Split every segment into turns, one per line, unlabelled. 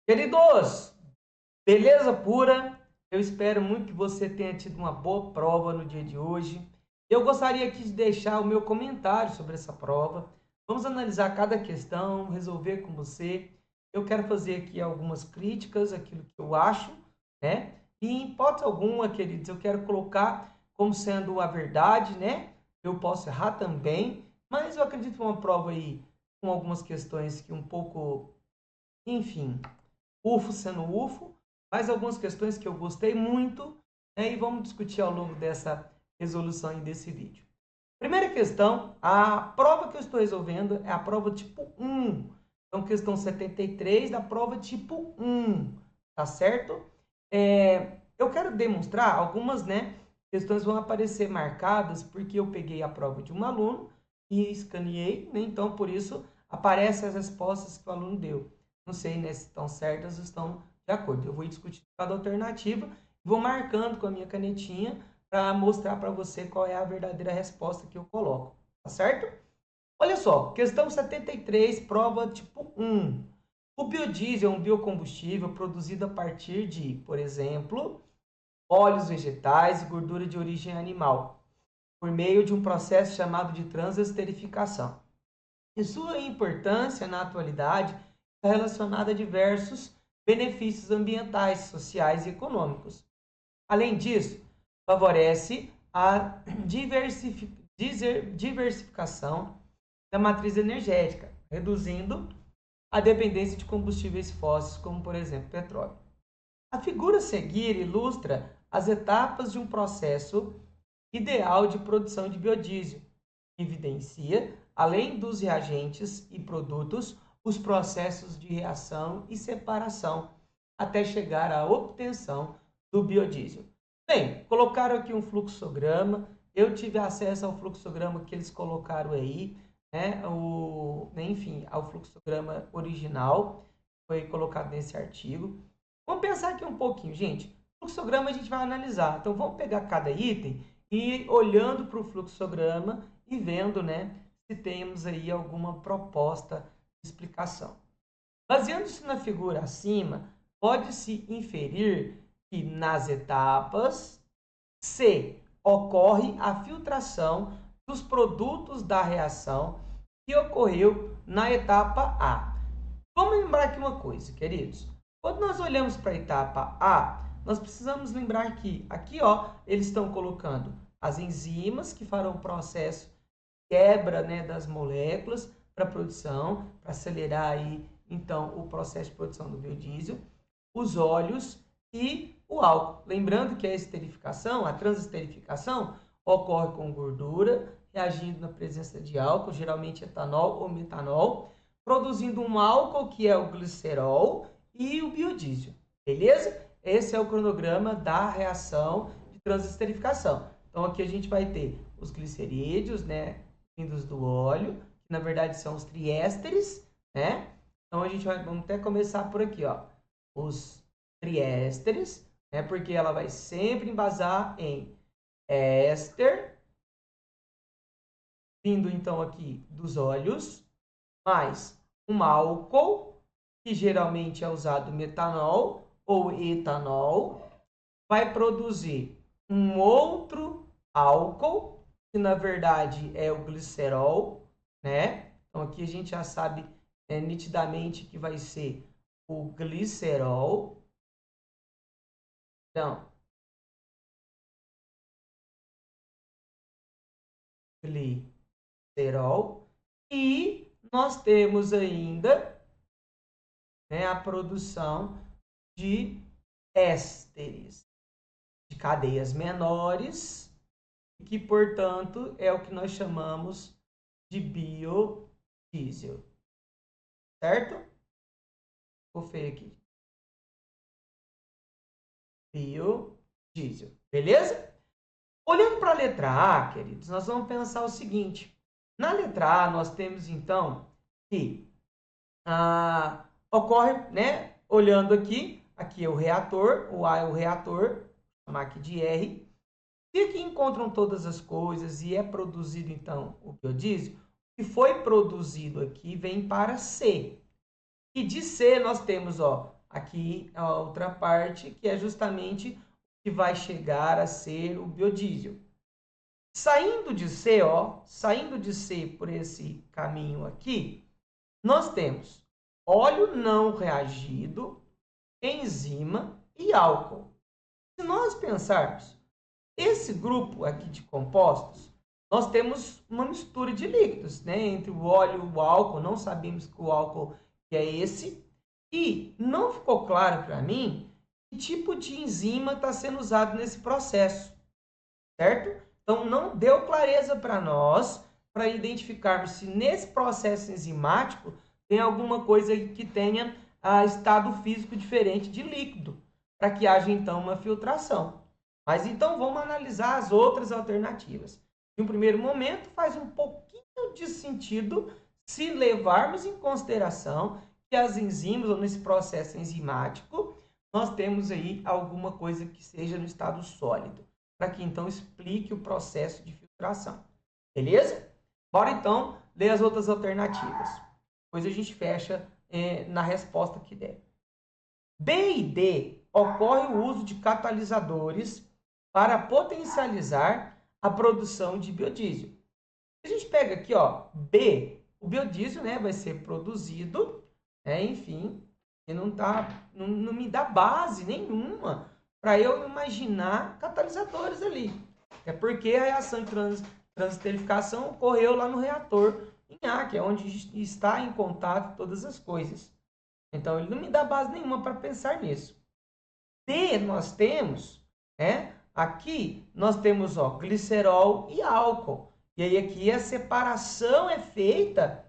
Queridos, beleza pura? Eu espero muito que você tenha tido uma boa prova no dia de hoje. Eu gostaria aqui de deixar o meu comentário sobre essa prova. Vamos analisar cada questão, resolver com você. Eu quero fazer aqui algumas críticas, aquilo que eu acho, né? E em hipótese alguma, queridos, eu quero colocar como sendo a verdade, né? Eu posso errar também, mas eu acredito que uma prova aí com algumas questões que um pouco, enfim, UFO sendo UFO, mais algumas questões que eu gostei muito, né, e vamos discutir ao longo dessa resolução e desse vídeo. Primeira questão, a prova que eu estou resolvendo é a prova tipo 1. Então, questão 73 da prova tipo 1, tá certo? Eu quero demonstrar algumas, né, questões vão aparecer marcadas porque eu peguei a prova de um aluno e escaneei, né, então por isso aparecem as respostas que o aluno deu. Não sei, né, se estão certas ou estão de acordo. Eu vou discutir cada alternativa e vou marcando com a minha canetinha para mostrar para você qual é a verdadeira resposta que eu coloco, tá certo? Olha só, questão 73, prova tipo 1. O biodiesel é um biocombustível produzido a partir de, por exemplo, óleos vegetais e gordura de origem animal, por meio de um processo chamado de transesterificação. E sua importância na atualidade está relacionada a diversos benefícios ambientais, sociais e econômicos. Além disso, favorece a diversificação da matriz energética, reduzindo a dependência de combustíveis fósseis, como por exemplo petróleo. A figura a seguir ilustra as etapas de um processo ideal de produção de biodiesel. Evidencia, além dos reagentes e produtos, os processos de reação e separação, até chegar à obtenção do biodiesel. Bem, colocaram aqui um fluxograma, eu tive acesso ao fluxograma que eles colocaram aí, né, enfim, ao fluxograma original, foi colocado nesse artigo. Vamos pensar aqui um pouquinho, gente. Fluxograma a gente vai analisar, então vamos pegar cada item e olhando para o fluxograma e vendo, né, se temos aí alguma proposta de explicação. Baseando-se na figura acima, pode-se inferir que nas etapas C ocorre a filtração dos produtos da reação que ocorreu na etapa A. Vamos lembrar aqui uma coisa, queridos. Quando nós olhamos para a etapa A, nós precisamos lembrar que aqui, ó, eles estão colocando as enzimas que farão o processo de quebra, né, das moléculas para produção, para acelerar aí então o processo de produção do biodiesel, os óleos e o álcool. Lembrando que a esterificação, a transesterificação, ocorre com gordura reagindo na presença de álcool, geralmente etanol ou metanol, produzindo um álcool que é o glicerol e o biodiesel. Beleza? Esse é o cronograma da reação de transesterificação. Então aqui a gente vai ter os glicerídeos, né, vindos do óleo, que na verdade são os triésteres, né? Então vamos até começar por aqui, ó. Os triésteres, né? Porque ela vai sempre embasar em éster, vindo então aqui dos óleos, mais um álcool, que geralmente é usado metanol ou etanol, vai produzir um outro álcool, que na verdade é o glicerol, né? Então aqui a gente já sabe nitidamente que vai ser o glicerol. Então, glicerol. E nós temos ainda, né, a produção de ésteres, de cadeias menores, que, portanto, é o que nós chamamos de biodiesel. Certo? Vou ver aqui. Biodiesel. Beleza? Olhando para a letra A, queridos, nós vamos pensar o seguinte. Na letra A, nós temos, então, que ocorre, né? Olhando aqui é o reator, o A é o reator, vou chamar aqui de R. Se aqui encontram todas as coisas e é produzido, então, o biodiesel, o que foi produzido aqui vem para C. E de C nós temos, ó, aqui a outra parte, que é justamente o que vai chegar a ser o biodiesel. Saindo de C, saindo de C por esse caminho aqui, nós temos óleo não reagido, enzima e álcool. Se nós pensarmos, esse grupo aqui de compostos, nós temos uma mistura de líquidos, né? Entre o óleo e o álcool, não sabemos que o álcool que é esse, e não ficou claro para mim que tipo de enzima está sendo usado nesse processo, certo? Então, não deu clareza para nós, para identificarmos se nesse processo enzimático tem alguma coisa que tenha estado físico diferente de líquido, para que haja, então, uma filtração. Mas, então, vamos analisar as outras alternativas. Em um primeiro momento, faz um pouquinho de sentido se levarmos em consideração que as enzimas, ou nesse processo enzimático, nós temos aí alguma coisa que seja no estado sólido, para que então explique o processo de filtração. Beleza? Bora então ler as outras alternativas. Depois a gente fecha na resposta que der. B e D, ocorre o uso de catalisadores para potencializar a produção de biodiesel. A gente pega aqui, B, o biodiesel, né, vai ser produzido, enfim, e não me dá base nenhuma para eu imaginar catalisadores ali. É porque a reação de transesterificação ocorreu lá no reator em A, que é onde está em contato todas as coisas. Então, ele não me dá base nenhuma para pensar nisso. D, nós temos, aqui nós temos glicerol e álcool. E aí aqui a separação é feita,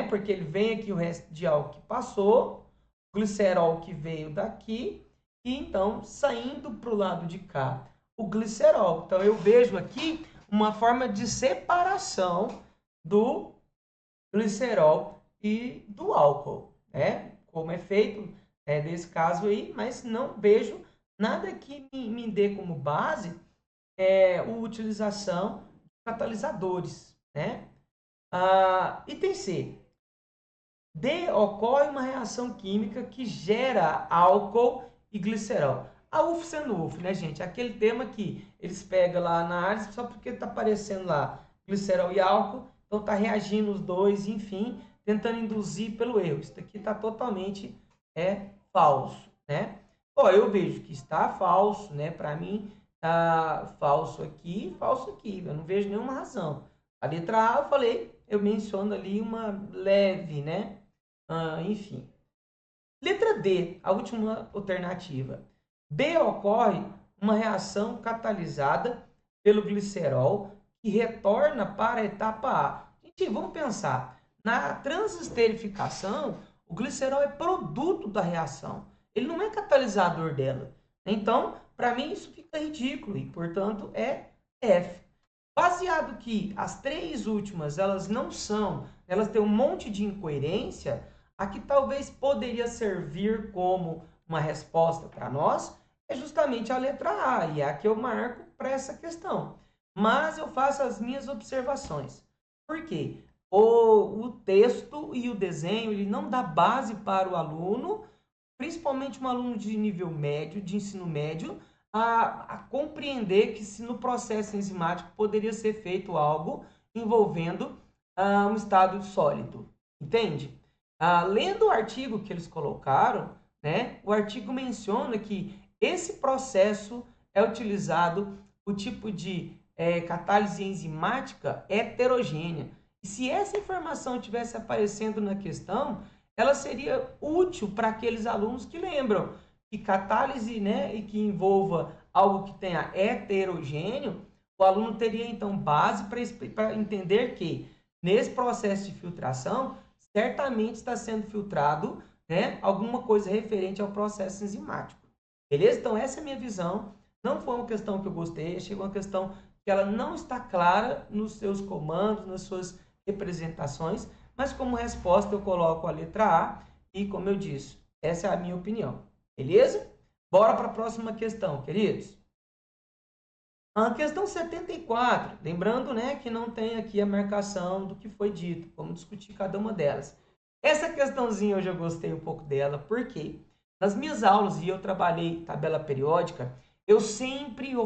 porque ele vem aqui o resto de álcool que passou, glicerol que veio daqui, e então saindo para o lado de cá o glicerol. Então eu vejo aqui uma forma de separação do glicerol e do álcool, como é feito nesse caso aí, mas não vejo nada que me dê como base a utilização de catalisadores, item C. D, ocorre uma reação química que gera álcool e glicerol. A UF sendo UF, né, gente? Aquele tema que eles pegam lá na análise só porque está aparecendo lá glicerol e álcool, então está reagindo os dois, enfim, tentando induzir pelo erro. Isso daqui está totalmente falso, eu vejo que está falso, para mim está falso aqui, eu não vejo nenhuma razão. A letra A, eu menciono ali uma leve, enfim. Letra D, a última alternativa. B, ocorre uma reação catalisada pelo glicerol que retorna para a etapa A. Gente, vamos pensar. Na transesterificação, o glicerol é produto da reação. Ele não é catalisador dela. Então, para mim, isso fica ridículo e, portanto, é F. Baseado que as três últimas, elas não são, elas têm um monte de incoerência, a que talvez poderia servir como uma resposta para nós é justamente a letra A, e é a que eu marco para essa questão. Mas eu faço as minhas observações. Por quê? O texto e o desenho ele não dá base para o aluno, principalmente um aluno de nível médio, de ensino médio, a compreender que se no processo enzimático poderia ser feito algo envolvendo um estado sólido. Entende? Lendo o artigo que eles colocaram, o artigo menciona que esse processo é utilizado o tipo de catálise enzimática heterogênea. E se essa informação estivesse aparecendo na questão, ela seria útil para aqueles alunos que lembram que catálise e que envolva algo que tenha heterogêneo, o aluno teria então base para entender que nesse processo de filtração, certamente está sendo filtrado alguma coisa referente ao processo enzimático. Beleza? Então, essa é a minha visão. Não foi uma questão que eu gostei, achei uma questão que ela não está clara nos seus comandos, nas suas representações, mas como resposta eu coloco a letra A e, como eu disse, essa é a minha opinião. Beleza? Bora para a próxima questão, queridos. A questão 74, lembrando que não tem aqui a marcação do que foi dito, vamos discutir cada uma delas. Essa questãozinha eu já gostei um pouco dela, por quê? Nas minhas aulas, e eu trabalhei tabela periódica, eu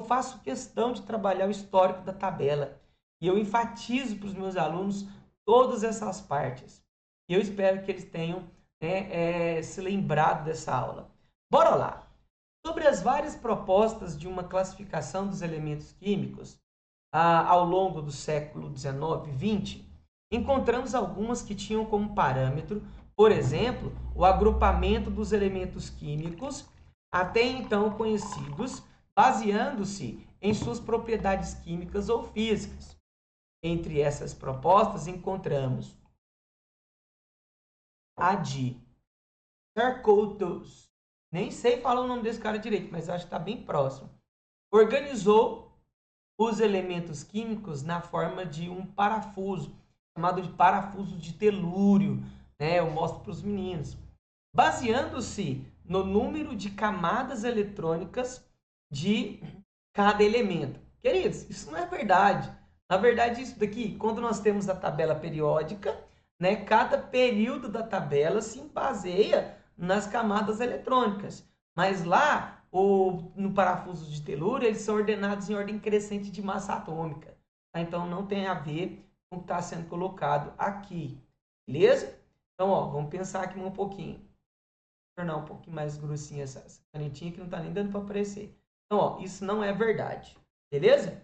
faço questão de trabalhar o histórico da tabela. E eu enfatizo para os meus alunos todas essas partes. E eu espero que eles tenham, né, se lembrado dessa aula. Bora lá! Sobre as várias propostas de uma classificação dos elementos químicos ao longo do século XIX e XX, encontramos algumas que tinham como parâmetro, por exemplo, o agrupamento dos elementos químicos até então conhecidos, baseando-se em suas propriedades químicas ou físicas. Entre essas propostas encontramos a de Charcot, nem sei falar o nome desse cara direito, mas acho que está bem próximo. Organizou os elementos químicos na forma de um parafuso, chamado de parafuso de telúrio, né? Eu mostro para os meninos. Baseando-se no número de camadas eletrônicas de cada elemento. Queridos, isso não é verdade. Na verdade, isso daqui, quando nós temos a tabela periódica, né, cada período da tabela se baseia nas camadas eletrônicas. Mas lá, no parafuso de telúrio, eles são ordenados em ordem crescente de massa atômica. Tá? Então, não tem a ver com o que está sendo colocado aqui. Beleza? Então, ó, vamos pensar aqui um pouquinho. Vou tornar um pouquinho mais grossinha essa canetinha que não está nem dando para aparecer. Então, ó, isso não é verdade. Beleza?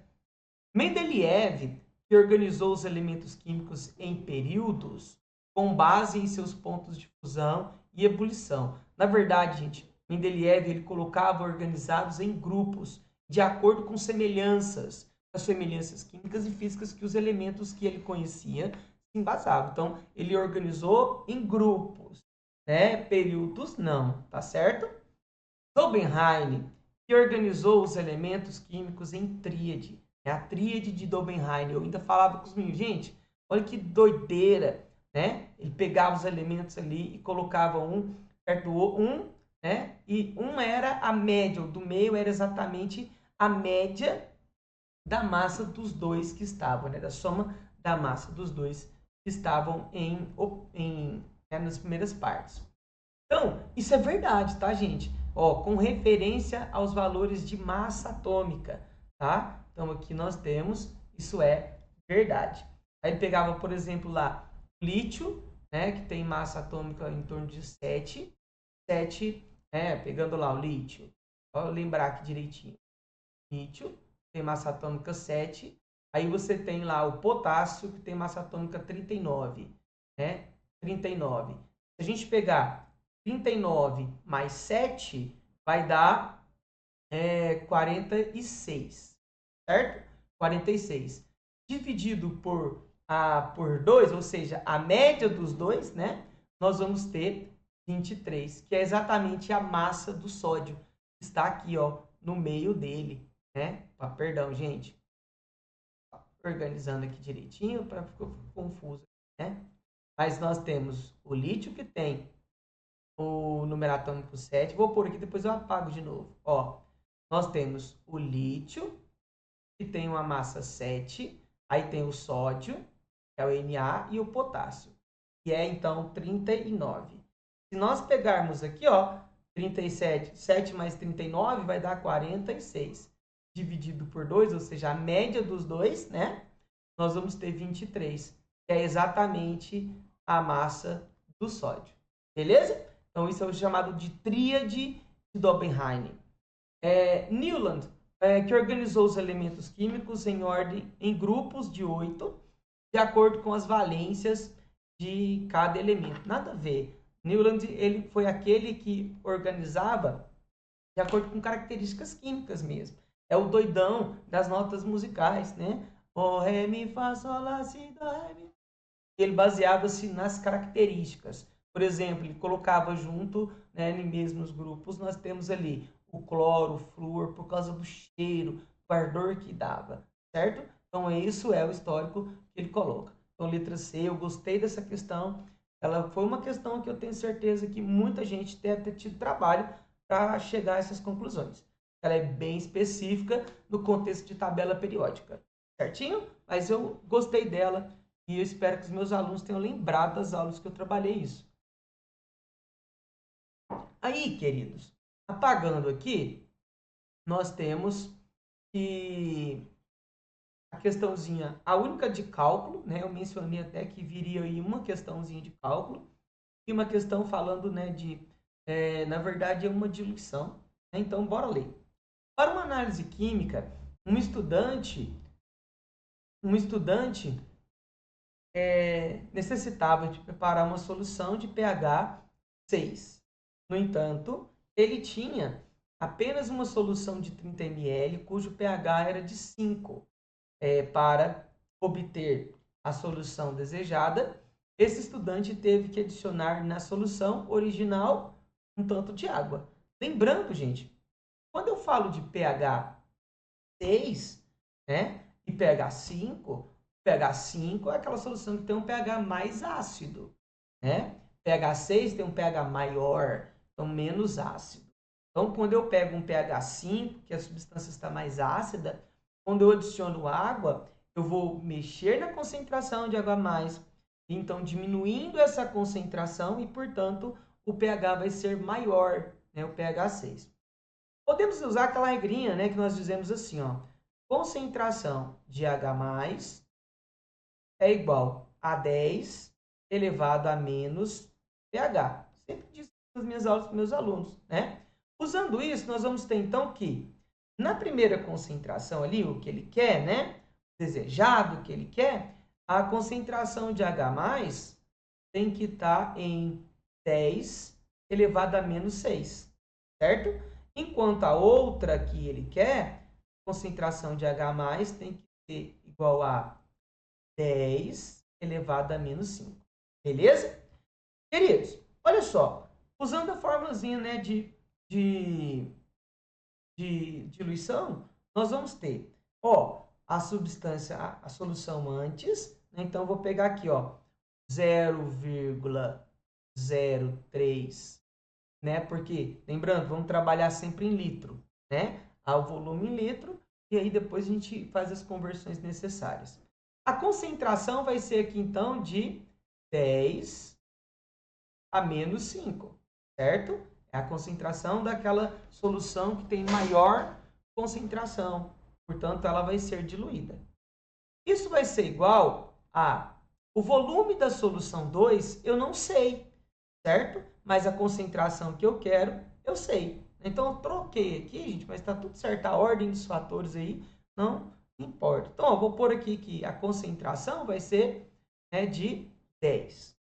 Mendeleev, que organizou os elementos químicos em períodos com base em seus pontos de fusão e ebulição. Na verdade, gente, Mendeleev ele colocava organizados em grupos de acordo com semelhanças, as semelhanças químicas e físicas que os elementos que ele conhecia se embasavam. Então, ele organizou em grupos, né? Períodos não, tá certo? Dobenheim, que organizou os elementos químicos em tríade. É a tríade de Dobenheim. Eu ainda falava com os meninos, gente, olha que doideira, né? Ele pegava os elementos ali e colocava um perto do outro, né? E um era a média, o do meio era exatamente a média da massa dos dois que estavam, né? Da soma da massa dos dois que estavam nas primeiras partes. Então, isso é verdade, tá, gente? Ó, com referência aos valores de massa atômica, tá? Então, aqui nós temos, isso é verdade. Aí ele pegava, por exemplo, lá, lítio, né, que tem massa atômica em torno de 7, pegando lá o lítio. Vou lembrar aqui direitinho. Lítio tem massa atômica 7. Aí você tem lá o potássio, que tem massa atômica 39, né? 39. Se a gente pegar 39 mais 7 vai dar 46, certo? 46. Dividido por 2, ou seja, a média dos dois, né? Nós vamos ter 23, que é exatamente a massa do sódio. Está aqui, ó, no meio dele, né? Perdão, gente. Organizando aqui direitinho para ficar confuso, né? Mas nós temos o lítio que tem o número atômico 7. Vou pôr aqui, depois eu apago de novo. Ó, nós temos o lítio, que tem uma massa 7. Aí tem o sódio, que é o Na, e o potássio, que é, então, 39. Se nós pegarmos aqui, ó, 37, 7 mais 39 vai dar 46. Dividido por 2, ou seja, a média dos dois, né? Nós vamos ter 23, que é exatamente a massa do sódio. Beleza? Então, isso é o chamado de tríade de Dobenheim. Newland, que organizou os elementos químicos em grupos de 8, de acordo com as valências de cada elemento. Nada a ver. Newland ele foi aquele que organizava de acordo com características químicas mesmo. É o doidão das notas musicais, né? O, ré, mi, fá, sol, lá, si, do, ré, mi. Ele baseava-se nas características. Por exemplo, ele colocava junto, né, em mesmos grupos, nós temos ali o cloro, o flúor, por causa do cheiro, o ardor que dava, certo? Então, isso é o histórico que ele coloca. Então, letra C, eu gostei dessa questão. Ela foi uma questão que eu tenho certeza que muita gente deve ter tido trabalho para chegar a essas conclusões. Ela é bem específica no contexto de tabela periódica, certinho? Mas eu gostei dela e eu espero que os meus alunos tenham lembrado das aulas que eu trabalhei isso. Aí, queridos, apagando aqui, nós temos que a questãozinha, a única de cálculo, né? Eu mencionei até que viria aí uma questãozinha de cálculo e uma questão falando, né, na verdade, é uma diluição. Né? Então, bora ler. Para uma análise química, um estudante necessitava de preparar uma solução de pH 6. No entanto, ele tinha apenas uma solução de 30 ml, cujo pH era de 5. Para obter a solução desejada, esse estudante teve que adicionar na solução original um tanto de água. Lembrando, gente, quando eu falo de pH 6, né, e pH 5 é aquela solução que tem um pH mais ácido, né? pH 6 tem um pH maior, então menos ácido. Então, quando eu pego um pH 5, que a substância está mais ácida, quando eu adiciono água, eu vou mexer na concentração de água a mais, então diminuindo essa concentração e, portanto, o pH vai ser maior, né, o pH 6. Podemos usar aquela regrinha, né, que nós dizemos assim, ó, concentração de H+, é igual a 10 elevado a menos pH. Sempre disse nas minhas aulas com meus alunos, né? Usando isso, nós vamos ter então que na primeira concentração ali, o que ele quer, né? Desejado, o que ele quer, a concentração de H+, tem que estar em 10 elevado a menos 6, certo? Enquanto a outra que ele quer, concentração de H+, tem que ser igual a 10 elevado a menos 5. Beleza? Queridos, olha só. Usando a formulazinha, né, de diluição, nós vamos ter, ó, a substância, a solução antes, né, então vou pegar aqui, ó, 0,03, né, porque, lembrando, vamos trabalhar sempre em litro, né, ao volume em litro, e aí depois a gente faz as conversões necessárias. A concentração vai ser aqui, então, de 10 a menos 5, certo? É a concentração daquela solução que tem maior concentração. Portanto, ela vai ser diluída. Isso vai ser igual a o volume da solução 2, eu não sei, certo? Mas a concentração que eu quero, eu sei. Então, eu troquei aqui, gente, mas está tudo certo. A ordem dos fatores aí não importa. Então, eu vou pôr aqui que a concentração vai ser, né, de 10.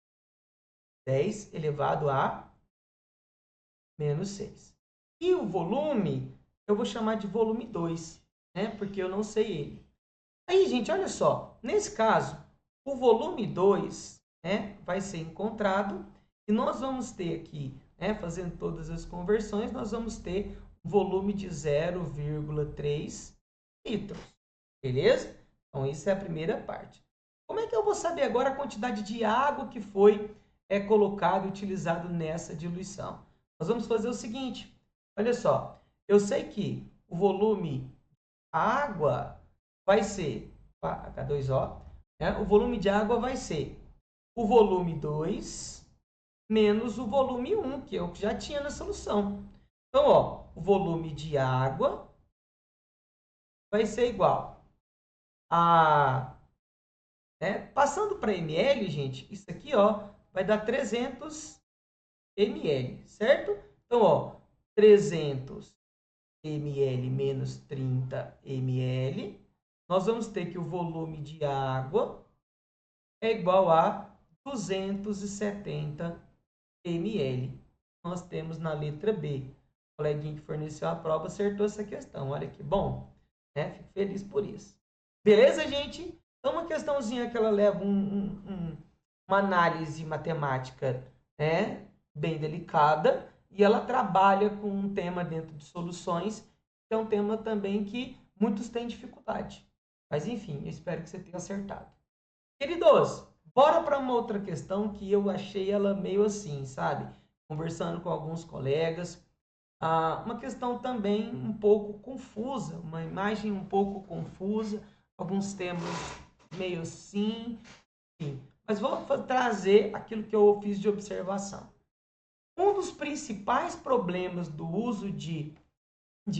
10 elevado a menos 6. E o volume, eu vou chamar de volume 2, né? Porque eu não sei ele. Aí, gente, olha só. Nesse caso, o volume 2, né, vai ser encontrado e nós vamos ter aqui, né, fazendo todas as conversões, nós vamos ter um volume de 0,3 litros. Beleza? Então, isso é a primeira parte. Como é que eu vou saber agora a quantidade de água que foi colocado e utilizado nessa diluição? Nós vamos fazer o seguinte, olha só, eu sei que o volume água vai ser, H2O, né? O volume de água vai ser o volume 2 menos o volume 1, que eu já tinha na solução. Então, ó, o volume de água vai ser igual a... passando para ml, gente, isso aqui, ó, vai dar 300 ml, certo? Então, ó, 300 ml menos 30 ml, nós vamos ter que o volume de água é igual a 270 ml. Nós temos na letra B. O coleguinha que forneceu a prova acertou essa questão. Olha que bom. Né? Fico feliz por isso. Beleza, gente? Então, uma questãozinha que ela leva uma análise matemática, né, bem delicada, e ela trabalha com um tema dentro de soluções, que é um tema também que muitos têm dificuldade. Mas, enfim, eu espero que você tenha acertado. Queridos, bora para uma outra questão que eu achei ela meio assim, sabe? Conversando com alguns colegas. Uma questão também um pouco confusa, uma imagem um pouco confusa, alguns termos meio assim, enfim. Mas vou trazer aquilo que eu fiz de observação. Um dos principais problemas do uso de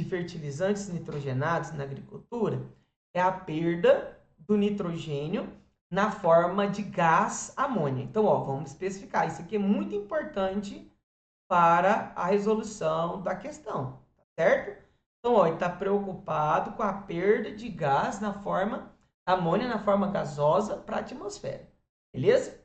fertilizantes nitrogenados na agricultura é a perda do nitrogênio na forma de gás amônia. Então, ó, vamos especificar. Isso aqui é muito importante para a resolução da questão, tá certo? Então, ó, ele está preocupado com a perda de gás na forma amônia na forma gasosa para a atmosfera, beleza?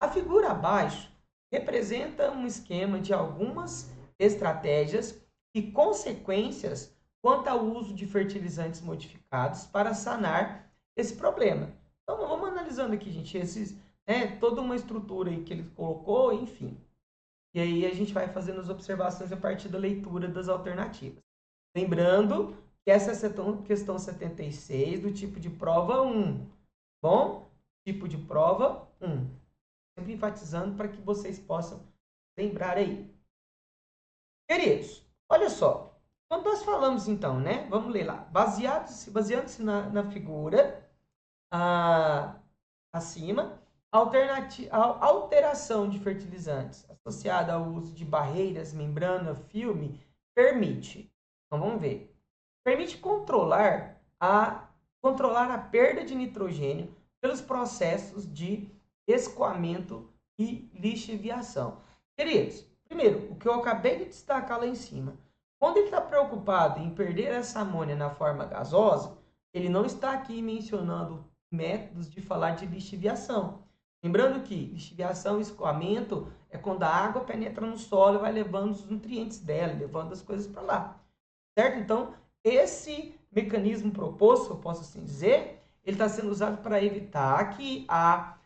A figura abaixo representa um esquema de algumas estratégias e consequências quanto ao uso de fertilizantes modificados para sanar esse problema. Então, vamos analisando aqui, gente, toda uma estrutura aí que ele colocou, enfim. E aí a gente vai fazendo as observações a partir da leitura das alternativas. Lembrando que essa é a questão 76 do tipo de prova 1. Bom? Tipo de prova 1. Sempre enfatizando para que vocês possam lembrar aí. Queridos, olha só. Quando nós falamos então, né? Vamos ler lá. Baseando-se na figura acima, a alteração de fertilizantes associada ao uso de barreiras, membrana, filme, permite. Então vamos ver. Permite controlar a perda de nitrogênio pelos processos de escoamento e lixiviação. Queridos, primeiro, o que eu acabei de destacar lá em cima. Quando ele está preocupado em perder essa amônia na forma gasosa, ele não está aqui mencionando métodos de falar de lixiviação. Lembrando que lixiviação e escoamento é quando a água penetra no solo e vai levando os nutrientes dela, levando as coisas para lá. Certo? Então, esse mecanismo proposto, eu posso assim dizer, ele está sendo usado para evitar que a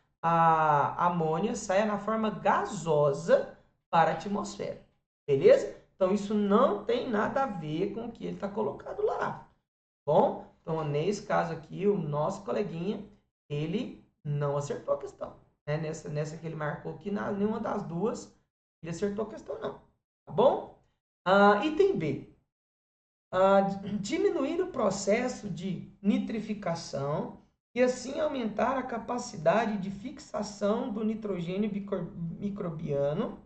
amônia saia na forma gasosa para a atmosfera. Beleza? Então, isso não tem nada a ver com o que ele está colocado lá. Bom? Então, nesse caso aqui, o nosso coleguinha, ele não acertou a questão. Né? Nessa que ele marcou aqui, nenhuma das duas, ele acertou a questão, não. Tá bom? Item B. Diminuir o processo de nitrificação e assim aumentar a capacidade de fixação do nitrogênio microbiano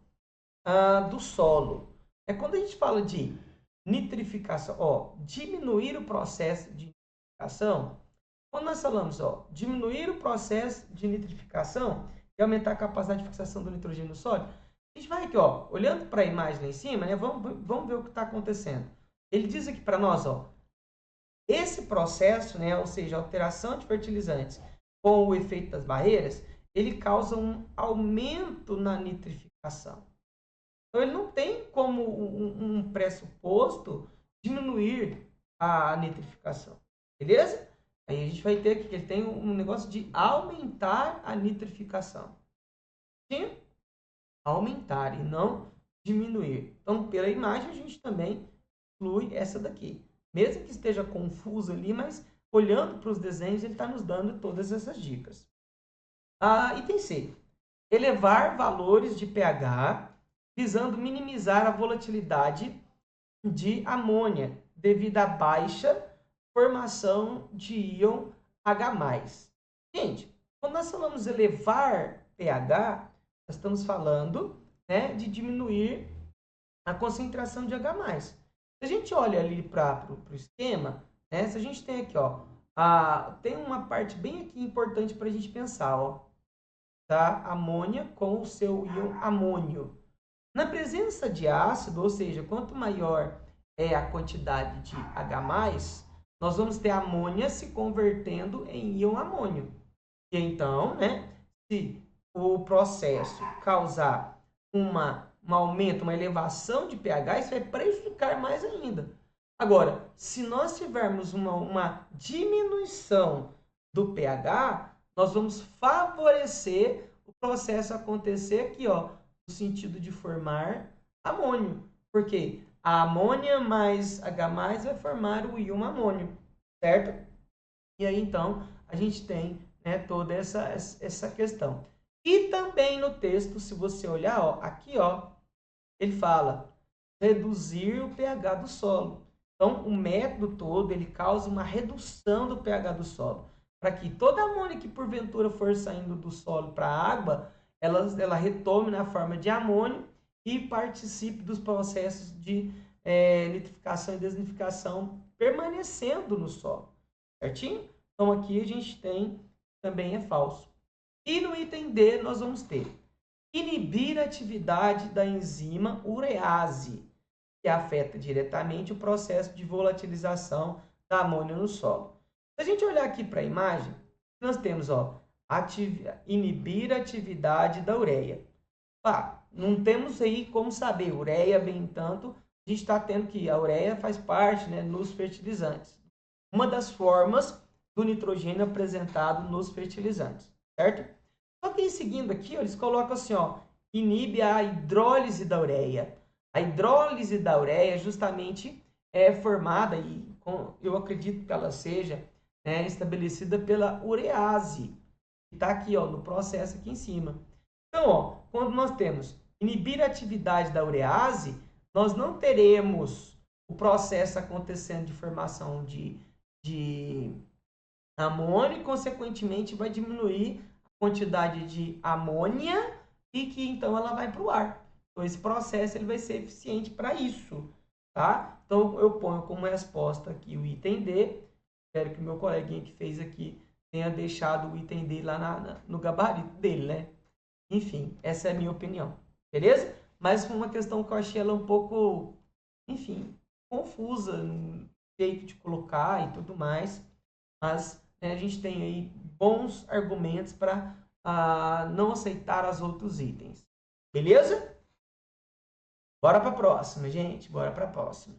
do solo. Quando a gente fala de nitrificação, diminuir o processo de nitrificação, quando nós falamos, diminuir o processo de nitrificação e aumentar a capacidade de fixação do nitrogênio no solo, a gente vai aqui, olhando para a imagem lá em cima, né, vamos ver o que está acontecendo. Ele diz aqui para nós, esse processo, né, ou seja, a alteração de fertilizantes com o efeito das barreiras, ele causa um aumento na nitrificação. Então, ele não tem como um pressuposto diminuir a nitrificação. Beleza? Aí a gente vai ter aqui que ele tem um negócio de aumentar a nitrificação. Sim? Aumentar e não diminuir. Então, pela imagem, a gente também inclui essa daqui. Mesmo que esteja confuso ali, mas olhando para os desenhos, ele está nos dando todas essas dicas. Item C. Elevar valores de pH visando minimizar a volatilidade de amônia devido à baixa formação de íon H+. Gente, quando nós falamos elevar pH, nós estamos falando, né, de diminuir a concentração de H+. Se a gente olha ali para o esquema, né, se a gente tem aqui, tem uma parte bem aqui importante para a gente pensar, tá? Amônia com o seu íon amônio. Na presença de ácido, ou seja, quanto maior é a quantidade de H+, nós vamos ter amônia se convertendo em íon amônio. E então, né, se o processo causar um aumento, uma elevação de pH, isso vai prejudicar mais ainda. Agora, se nós tivermos uma diminuição do pH, nós vamos favorecer o processo acontecer aqui, no sentido de formar amônio. Porque a amônia mais H+ vai formar o íon amônio, certo? E aí, então, a gente tem, né, toda essa questão. E também no texto, se você olhar, aqui, ele fala reduzir o pH do solo. Então, o método todo, ele causa uma redução do pH do solo. Para que toda amônia que porventura for saindo do solo para a água, ela retome na forma de amônio e participe dos processos de nitrificação e desnitrificação permanecendo no solo, certinho? Então aqui a gente tem, também é falso. E no item D nós vamos ter inibir a atividade da enzima urease, que afeta diretamente o processo de volatilização da amônia no solo. Se a gente olhar aqui para a imagem, nós temos, inibir a atividade da ureia. Não temos aí como saber, ureia bem tanto, a gente está tendo que a ureia faz parte, né, nos fertilizantes. Uma das formas do nitrogênio apresentado nos fertilizantes, certo? Só que seguindo aqui, eles colocam assim, inibe a hidrólise da ureia. A hidrólise da ureia justamente é formada, e eu acredito que ela seja estabelecida pela urease, que está aqui no processo aqui em cima. Então, quando nós temos inibir a atividade da urease, nós não teremos o processo acontecendo de formação de amônio e, consequentemente, vai diminuir a quantidade de amônia e que, então, ela vai para o ar. Então, esse processo ele vai ser eficiente para isso, tá? Então, eu ponho como resposta aqui o item D. Espero que o meu coleguinha que fez aqui tenha deixado o item D lá no gabarito dele, né? Enfim, essa é a minha opinião, beleza? Mas foi uma questão que eu achei ela um pouco, enfim, confusa no jeito de colocar e tudo mais. Mas a gente tem aí bons argumentos para não aceitar os outros itens. Beleza? Bora para a próxima, gente. Bora para a próxima.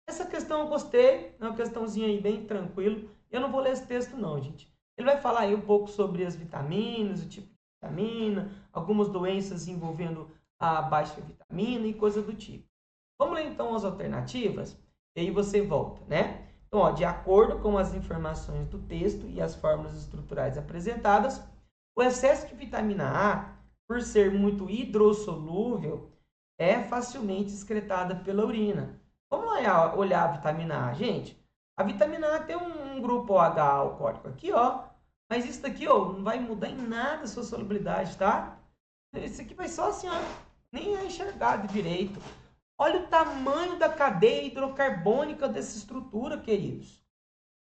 Essa questão eu gostei. É uma questãozinha aí bem tranquilo. Eu não vou ler esse texto não, gente. Ele vai falar aí um pouco sobre as vitaminas, o tipo de vitamina, algumas doenças envolvendo a baixa vitamina e coisa do tipo. Vamos ler então as alternativas? E aí você volta, né? Então, de acordo com as informações do texto e as fórmulas estruturais apresentadas, o excesso de vitamina A, por ser muito hidrossolúvel, é facilmente excretada pela urina. Vamos olhar a vitamina A, gente. A vitamina A tem um grupo OH alcoólico aqui, mas isso daqui, não vai mudar em nada a sua solubilidade, tá? Isso aqui vai só assim, nem é enxergado direito. Olha o tamanho da cadeia hidrocarbônica dessa estrutura, queridos.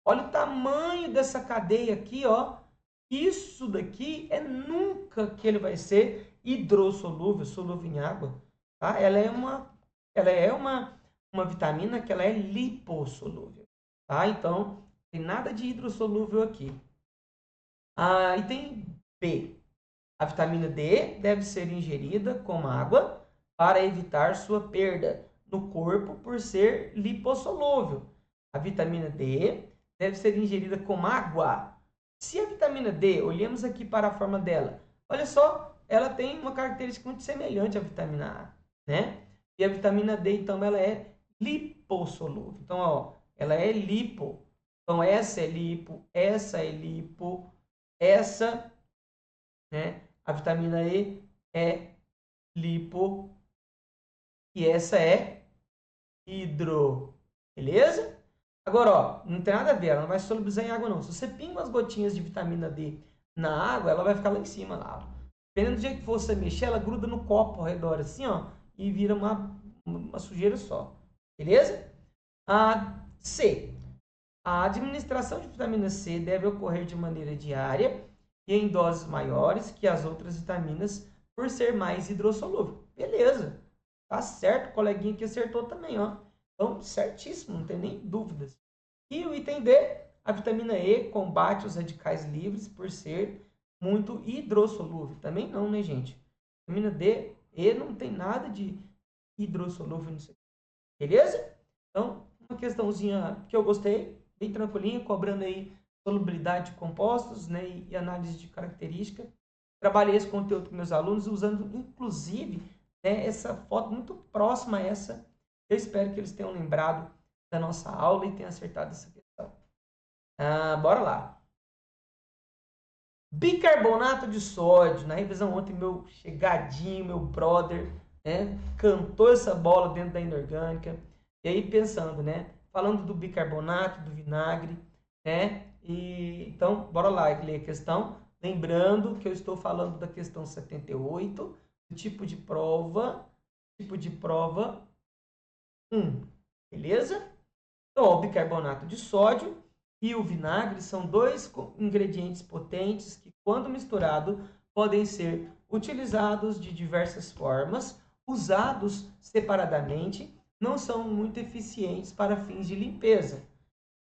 Olha o tamanho dessa cadeia aqui, Isso daqui nunca que ele vai ser hidrossolúvel, solúvel em água, tá? Ela é uma vitamina que ela é lipossolúvel, tá? Então, tem nada de hidrossolúvel aqui. Item B. A vitamina D deve ser ingerida com água para evitar sua perda no corpo por ser lipossolúvel. A vitamina D deve ser ingerida com água. Se a vitamina D, olhamos aqui para a forma dela, olha só, ela tem uma característica muito semelhante à vitamina A, né? E a vitamina D, então, ela é lipossolúvel. Então, ela é lipo. Então, essa é lipo, essa é lipo, essa, né? A vitamina E é lipo e essa é hidro, beleza? Agora, não tem nada a ver, ela não vai solubilizar em água não. Se você pinga umas gotinhas de vitamina D na água, ela vai ficar lá em cima, lá. Dependendo do jeito que você mexer, ela gruda no copo ao redor, assim, e vira uma sujeira só, beleza? C. A administração de vitamina C deve ocorrer de maneira diária e em doses maiores que as outras vitaminas, por ser mais hidrossolúvel. Beleza, tá certo, o coleguinha que acertou também, Então, certíssimo, não tem nem dúvidas. E o item D, a vitamina E combate os radicais livres por ser muito hidrossolúvel. Também não, né, gente? Vitamina D, E não tem nada de hidrossolúvel nisso aqui. Beleza? Então, uma questãozinha que eu gostei, bem tranquilinha, cobrando aí solubilidade de compostos, né, e análise de característica. Trabalhei esse conteúdo com meus alunos, usando inclusive essa foto muito próxima a essa. Eu espero que eles tenham lembrado da nossa aula e tenham acertado essa questão. Bora lá. Bicarbonato de sódio. Na revisão ontem, meu chegadinho, meu brother, cantou essa bola dentro da inorgânica. E aí pensando, falando do bicarbonato, do vinagre, E então, bora lá ler a questão. Lembrando que eu estou falando da questão 78 do tipo de prova 1, beleza? Então, ó, o bicarbonato de sódio e o vinagre são dois ingredientes potentes que, quando misturados, podem ser utilizados de diversas formas, usados separadamente, não são muito eficientes para fins de limpeza.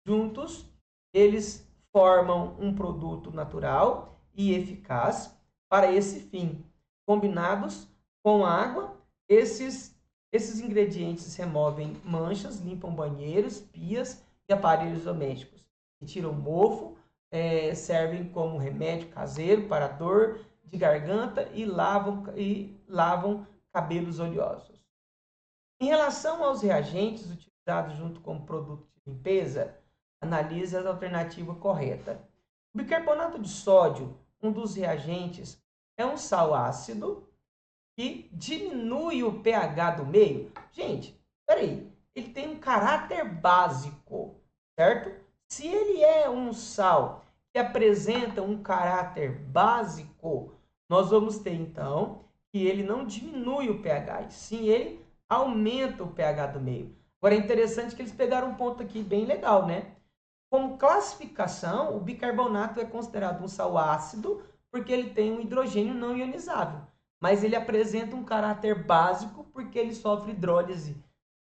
Juntos, eles formam um produto natural e eficaz para esse fim. Combinados com água, esses ingredientes removem manchas, limpam banheiros, pias e aparelhos domésticos. Retiram mofo, servem como remédio caseiro para dor de garganta e lavam cabelos oleosos. Em relação aos reagentes utilizados junto com o produto de limpeza, analise a alternativa correta. O bicarbonato de sódio, um dos reagentes, é um sal ácido que diminui o pH do meio. Gente, peraí, ele tem um caráter básico, certo? Se ele é um sal que apresenta um caráter básico, nós vamos ter então que ele não diminui o pH, e sim ele aumenta o pH do meio. Agora é interessante que eles pegaram um ponto aqui bem legal, né? Como classificação, o bicarbonato é considerado um sal ácido porque ele tem um hidrogênio não ionizável, mas ele apresenta um caráter básico porque ele sofre hidrólise,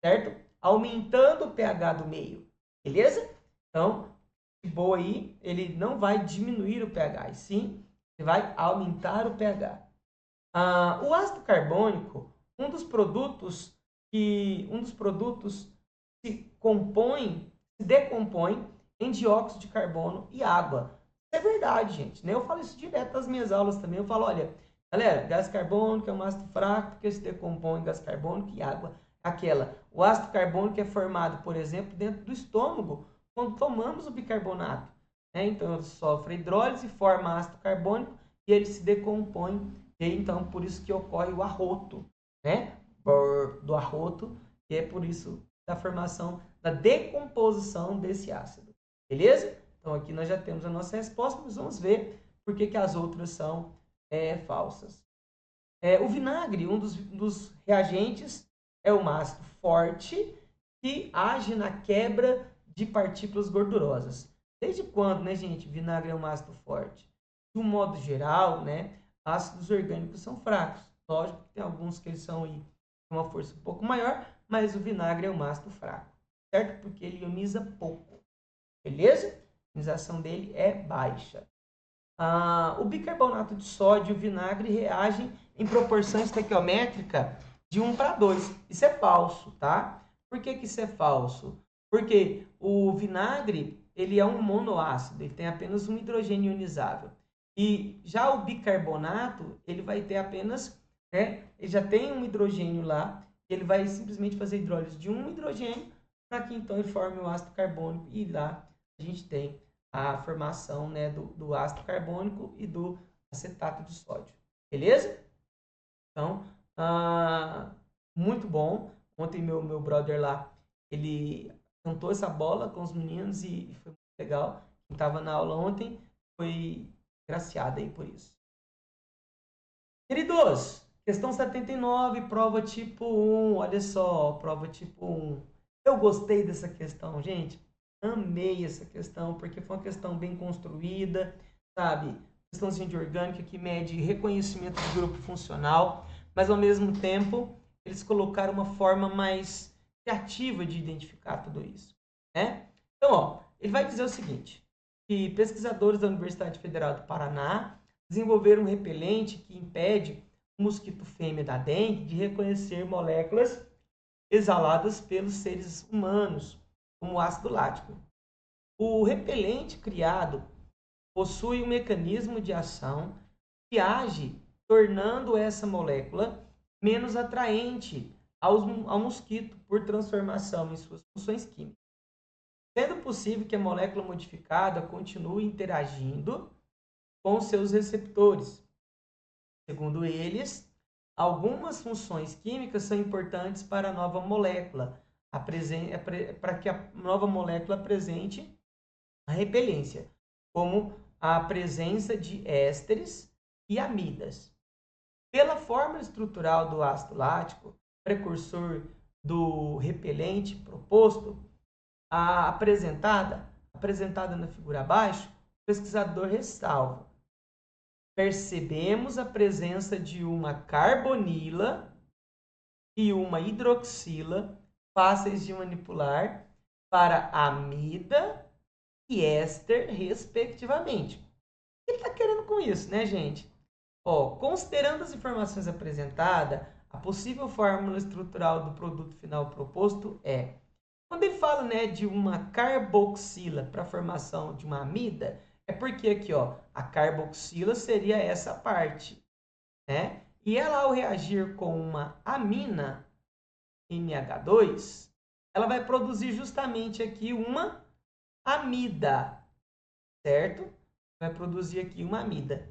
certo? Aumentando o pH do meio, beleza? Então, de boa aí, ele não vai diminuir o pH, e sim, ele vai aumentar o pH. O ácido carbônico, um dos produtos se decompõe em dióxido de carbono e água. Isso é verdade, gente, né? Eu falo isso direto nas minhas aulas também. Eu falo, olha, galera, gás carbônico é um ácido fraco porque se decompõe em gás carbônico e água. O ácido carbônico é formado, por exemplo, dentro do estômago, quando tomamos o bicarbonato. Né? Então, ele sofre hidrólise, forma ácido carbônico e ele se decompõe. E então, por isso que ocorre o arroto, né? Do arroto, e é por isso da formação, da decomposição desse ácido. Beleza? Então, aqui nós já temos a nossa resposta, mas vamos ver por que as outras são falsas. O vinagre, um dos reagentes, é um ácido forte que age na quebra de partículas gordurosas. Desde quando, né, gente, vinagre é um ácido forte? De um modo geral, né, ácidos orgânicos são fracos. Lógico que tem alguns que eles são aí com uma força um pouco maior, mas o vinagre é um ácido fraco, certo? Porque ele ioniza pouco, beleza? A ionização dele é baixa. O bicarbonato de sódio e o vinagre reagem em proporção estequiométrica de 1 para 2. Isso é falso, tá? Por que isso é falso? Porque o vinagre, ele é um monoácido, ele tem apenas um hidrogênio ionizável. E já o bicarbonato, ele vai ter apenas, ele já tem um hidrogênio lá, ele vai simplesmente fazer hidrólise de um hidrogênio para que então ele forme o ácido carbônico e lá a gente tem a formação, né, do ácido carbônico e do acetato de sódio. Beleza? Então, muito bom. Ontem meu brother lá, ele cantou essa bola com os meninos e foi muito legal. Quem estava na aula ontem foi graciado aí por isso. Queridos, questão 79, prova tipo 1. Olha só, prova tipo 1. Eu gostei dessa questão, gente. Amei essa questão, porque foi uma questão bem construída, sabe? Questãozinha de orgânica que mede reconhecimento de grupo funcional, mas ao mesmo tempo eles colocaram uma forma mais criativa de identificar tudo isso, né? Então, ó, ele vai dizer o seguinte, que pesquisadores da Universidade Federal do Paraná desenvolveram um repelente que impede o mosquito fêmea da dengue de reconhecer moléculas exaladas pelos seres humanos, como ácido lático. O repelente criado possui um mecanismo de ação que age tornando essa molécula menos atraente ao mosquito por transformação em suas funções químicas. Sendo possível que a molécula modificada continue interagindo com seus receptores. Segundo eles, algumas funções químicas são importantes para a nova molécula, para que a nova molécula apresente a repelência, como a presença de ésteres e amidas. pela fórmula estrutural do ácido lático, precursor do repelente proposto, apresentada na figura abaixo, o pesquisador ressalva: percebemos a presença de uma carbonila e uma hidroxila fáceis de manipular para amida e éster, respectivamente. O que ele está querendo com isso, né, gente? Considerando as informações apresentadas, a possível fórmula estrutural do produto final proposto é... Quando ele fala, né, de uma carboxila para a formação de uma amida, é porque aqui, a carboxila seria essa parte, né? E ela, ao reagir com uma amina, NH2, ela vai produzir justamente aqui uma amida, certo? Vai produzir aqui uma amida.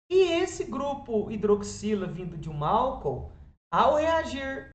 E esse grupo hidroxila vindo de um álcool, ao reagir